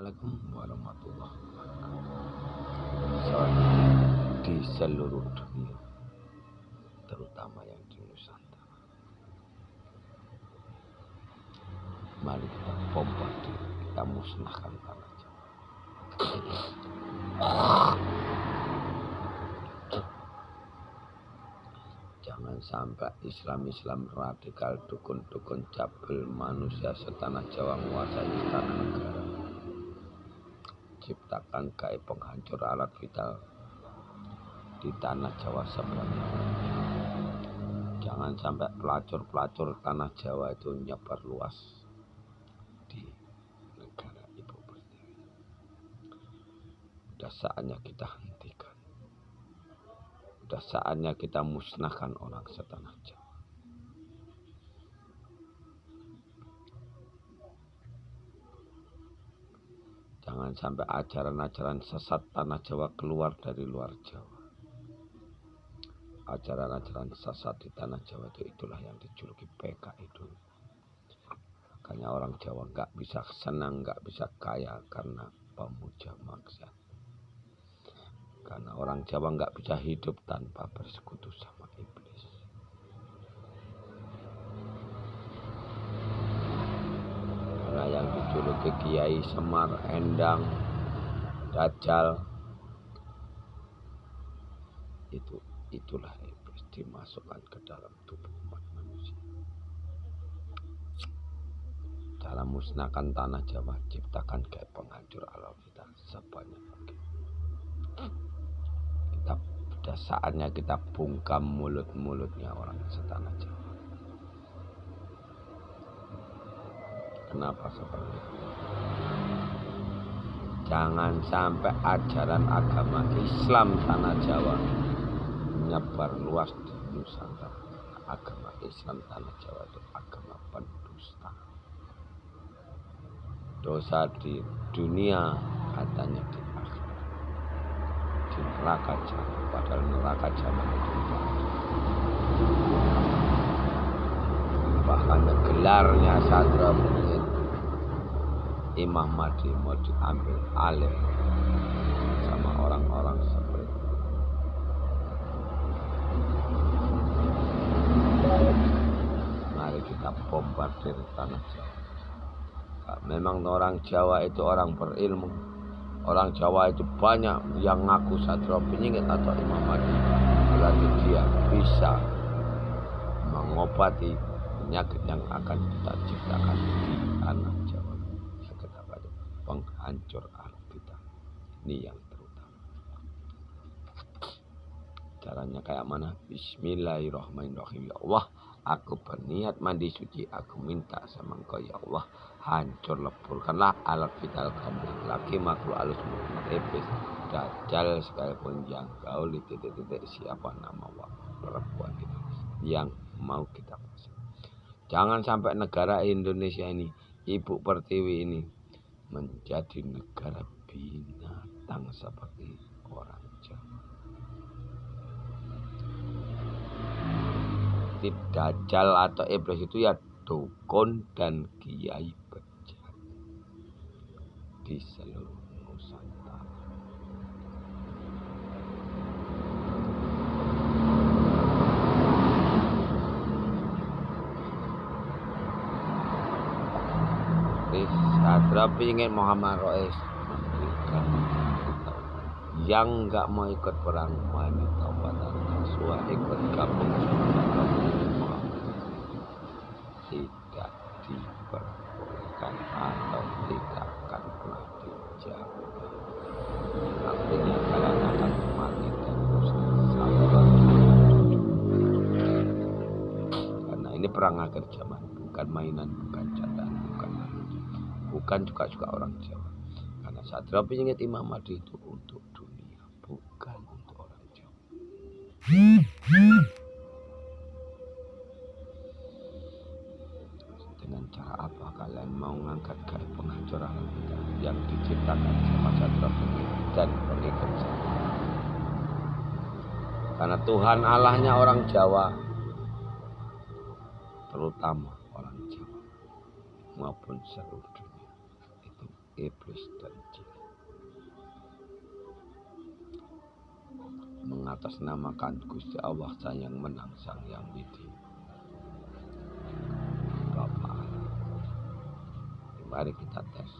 Assalamualaikum warahmatullahi wabarakatuh. Di seluruh dunia, terutama yang di Nusantara, mari kita bombardir, kita musnahkan tanah Jawa. Jangan sampai Islam radikal, dukun-dukun cabul manusia setanah Jawa menguasai tanah negara. Ciptakan gaib penghancur alat vital di tanah Jawa sebenarnya. Jangan sampai pelacur-pelacur tanah Jawa itu nyebar luas di negara Ibu Pertiwi. Udah saatnya kita hentikan. Udah saatnya kita musnahkan orang setanah Jawa. Jangan sampai ajaran-ajaran sesat tanah Jawa keluar dari luar Jawa. Ajaran-ajaran sesat di tanah Jawa itulah yang dijuluki PKI dulu. Makanya orang Jawa nggak bisa senang, nggak bisa kaya karena pemuja maksiat. Karena orang Jawa nggak bisa hidup tanpa bersekutu sama iblis. Karena yang dijuluki Kiai Semar, Endang, Dajjal, itulah iblis dimasukkan ke dalam tubuh umat manusia. Cara musnahkan tanah Jawa, ciptakan gaib penghancur alam kita sebanyak mungkin. Sudah saatnya kita bungkam mulut-mulutnya orang setanah Jawa. Kenapa seperti itu? Jangan sampai ajaran agama Islam tanah Jawa menyebar luas di Nusantara. Agama Islam tanah Jawa itu agama pendusta. Dosa di dunia, katanya di akhirat. Di neraka jahanam, padahal neraka jahanam itu tidak ada. Bahkan gelarnya Sadra Mu'in Imam Mahdi mau diambil alih sama orang-orang seperti itu. Mari kita bombardir tanah Jawa. Memang orang Jawa itu orang berilmu. Orang Jawa itu banyak yang ngaku Sadra Penyingit atau Imam Mahdi. Berarti dia bisa mengobati penyakit yang akan kita ciptakan di tanah Jawa. Yang kita pada penghancur alam kita. Ini yang terutama. Caranya kayak mana? Bismillahirrahmanirrahim. Ya Allah, aku berniat mandi suci. Aku minta sama Engkau ya Allah, hancur leburkanlah alat vital kami. Laki makhluk halus Muhammad iblis, Dajjal sekalipun yang gaul di titik-titik siapa nama perempuan kita yang mau kita pasang. Jangan sampai negara Indonesia ini, Ibu Pertiwi ini, menjadi negara binatang seperti orang Jawa. Dajjal atau iblis itu ya dukun dan kiai bejat di seluruh Nusantara. Sadra Penyingit Muhammad Rais memberikan yang nggak mau ikut perang wanita dan Taswa ikut gabung tidak diperbolehkan atau tidak akan pernah dijauhkan. Artinya kalian akan mati dan rusak sampai. Karena ini perang akhir zaman, bukan mainan, bukan candaan, bukan juga orang Jawa. Karena Sadra Penyingit Imam Mahdi itu untuk dunia, bukan untuk orang Jawa. Dengan cara apa kalian mau mengangkat gaib penghancur alam kita yang diciptakan sama Sadra Penyingit dan pengikut saya? Karena Tuhan Allahnya orang Jawa, terutama orang Jawa maupun seluruh dunia, itu iblis dan jin. Mengatasnamakan Gusti Allah Sang Yang Menang, Sang Yang Widi. Bapak, mari kita tes.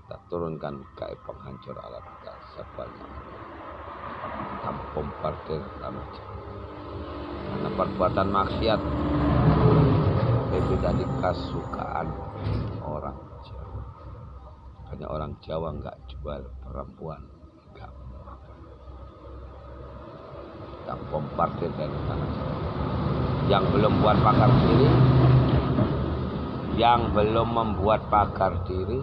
Kita turunkan gaib penghancur alat kita sebanyak. Kita bombardir tanah Jawa. Karena perbuatan maksiat itu jadi kesukaan orang Jawa. Hanya orang Jawa nggak jual perempuan, nggak apa. Kita bombardir dari tanah Jawa. Yang belum buat pagar diri, yang belum membuat pagar diri,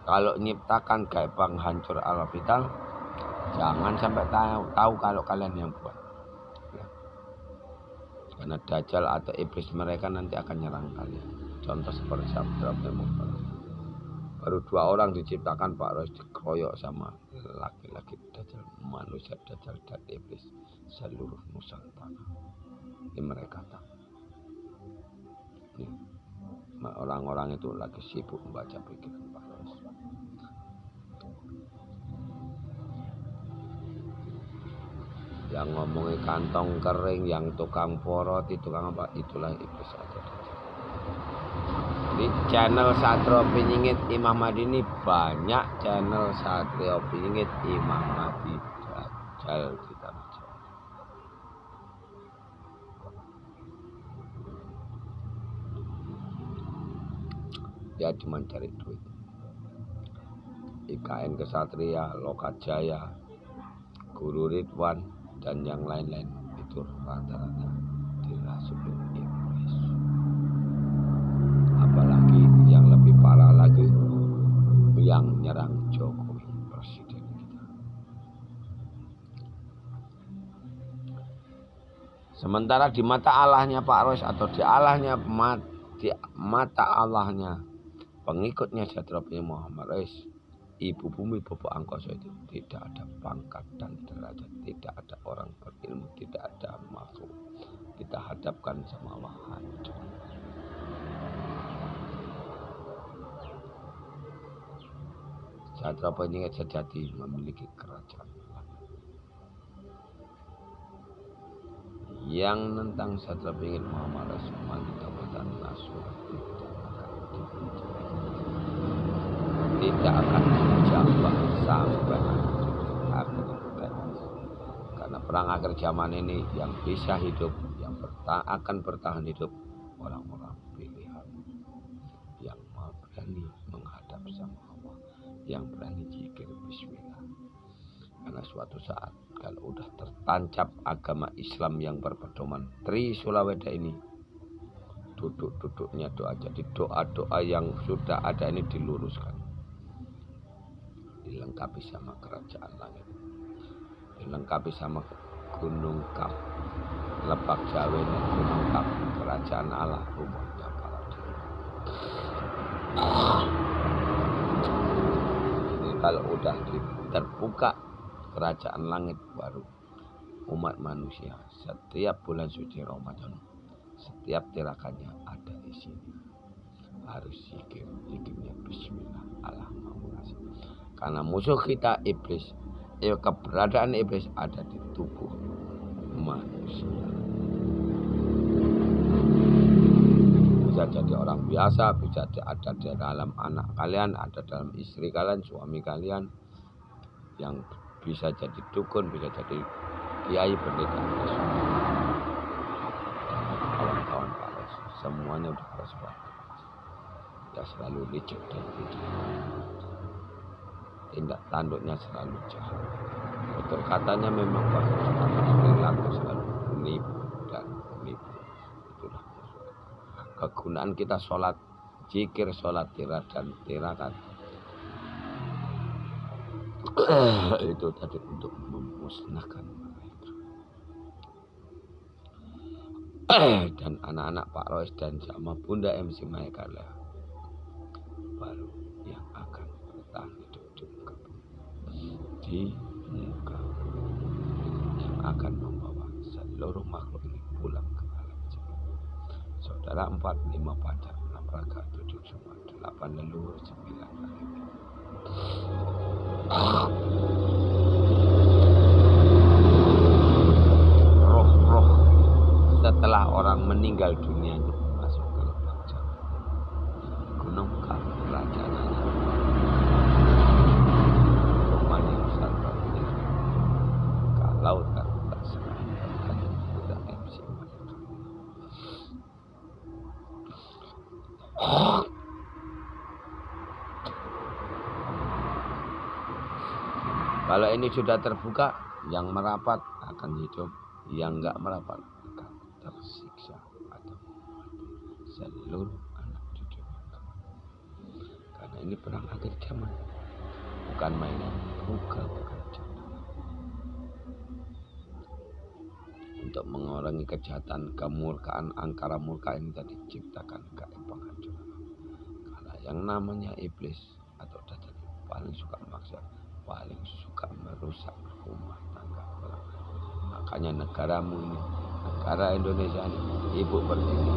kalau nyiptakan gaib penghancur alam vital, jangan sampai tahu kalau kalian yang buat. Ya. Karena Dajjal atau iblis mereka nanti akan nyerang kalian. Contoh seperti Sabda Muhammad. Baru 2 orang diciptakan Pak Rois dikeroyok sama laki-laki Dajjal, manusia Dajjal dan iblis seluruh Nusantara. Ini mereka tahu. Ini orang-orang itu lagi sibuk membaca pikiran Pak Rois. Yang ngomongin kantong kering, yang tukang porot, tukang apa, itulah iblis saja. Di channel Satrio Piningit Imam Mahdi ini banyak channel Satrio Piningit Imam Mahdi Dajjal di tanah Jawa. Dia cuma cari duit. IKN Kesatria, Lokajaya, Guru Ridwan, dan yang lain-lain itu rata-rata dirasuki iblis. Apalagi yang lebih parah lagi, yang nyerang Jokowi, presiden kita. Sementara di mata Allahnya Pak Rois atau di mata Allahnya pengikutnya Satrio Muhammad Rois, Ibu Bumi Bapak Angkoso itu tidak ada pangkat dan derajat, tidak ada orang berilmu, tidak ada makhluk. Kita hadapkan sama Allah hancur. Satrio Piningit sejati memiliki kerajaan. Yang tentang Satrio Piningit Muhammad Rasulullah dan Nasrullah tidak akan dijambah sampai akhir zaman. Karena perang akhir zaman ini yang bisa hidup, yang akan bertahan hidup, orang-orang pilihan yang berani menghadap sama Allah, yang berani zikir bismillah. Karena suatu saat kalau udah tertancap agama Islam yang berpedoman Tri Sulaweda ini, duduk-duduknya doa, jadi doa-doa yang sudah ada ini diluruskan, dilengkapi sama kerajaan langit, dilengkapi sama gunung Kap, Lebak Jawa dan gunung Kap, kerajaan Allah rumahnya para dewa. Ini kalau udah terbuka kerajaan langit, baru umat manusia setiap bulan suci Ramadan, setiap tirakannya ada di sini harus zikirnya bismillah Allahumma. Karena musuh kita iblis, keberadaan iblis ada di tubuh manusia. Bisa jadi orang biasa, bisa ada di dalam anak kalian, ada dalam istri kalian, suami kalian, yang bisa jadi dukun, bisa jadi kiai, pendeta, kawan-kawan Pak Rois, semuanya udah keras banget. Ya selalu licik dan licik. Tindak tanduknya selalu jahat. Betul katanya memang bagus, tapi perilaku selalu menipu dan menipu. Itulah kegunaan kita sholat, zikir, sholat, dan tirakat. Itu tadi untuk memusnahkan mereka. Dan anak-anak Pak Rois dan sama Bunda MC Maika baru yang akan bertahan hidup di muka, yang akan membawa seluruh makhluk ini pulang ke alam jalan. Saudara 45 pacar, 6 keluarga, 7 semua, 8 leluhur, 9 alim. Roh-roh setelah orang meninggal dunia itu masuk ke lubang jarum. Gunung Rajananya, rumahnya besar banget. Kalau tak serang akan udah MC mereka. Kalau ini sudah terbuka, yang merapat akan hidup, yang enggak merapat akan tersiksa atau mati. Seluruh anak cucu. Karena ini perang akhir zaman, bukan mainan, bukan kejahatan. Untuk mengurangi kejahatan, kemurkaan, angkara murka ini tadi ciptakan gaib penghancuran. Karena yang namanya iblis atau dajjal paling suka maksa, paling suka merusak rumah tangga orang. Makanya negaramu ini, negara Indonesia ini, ibu pertiwi,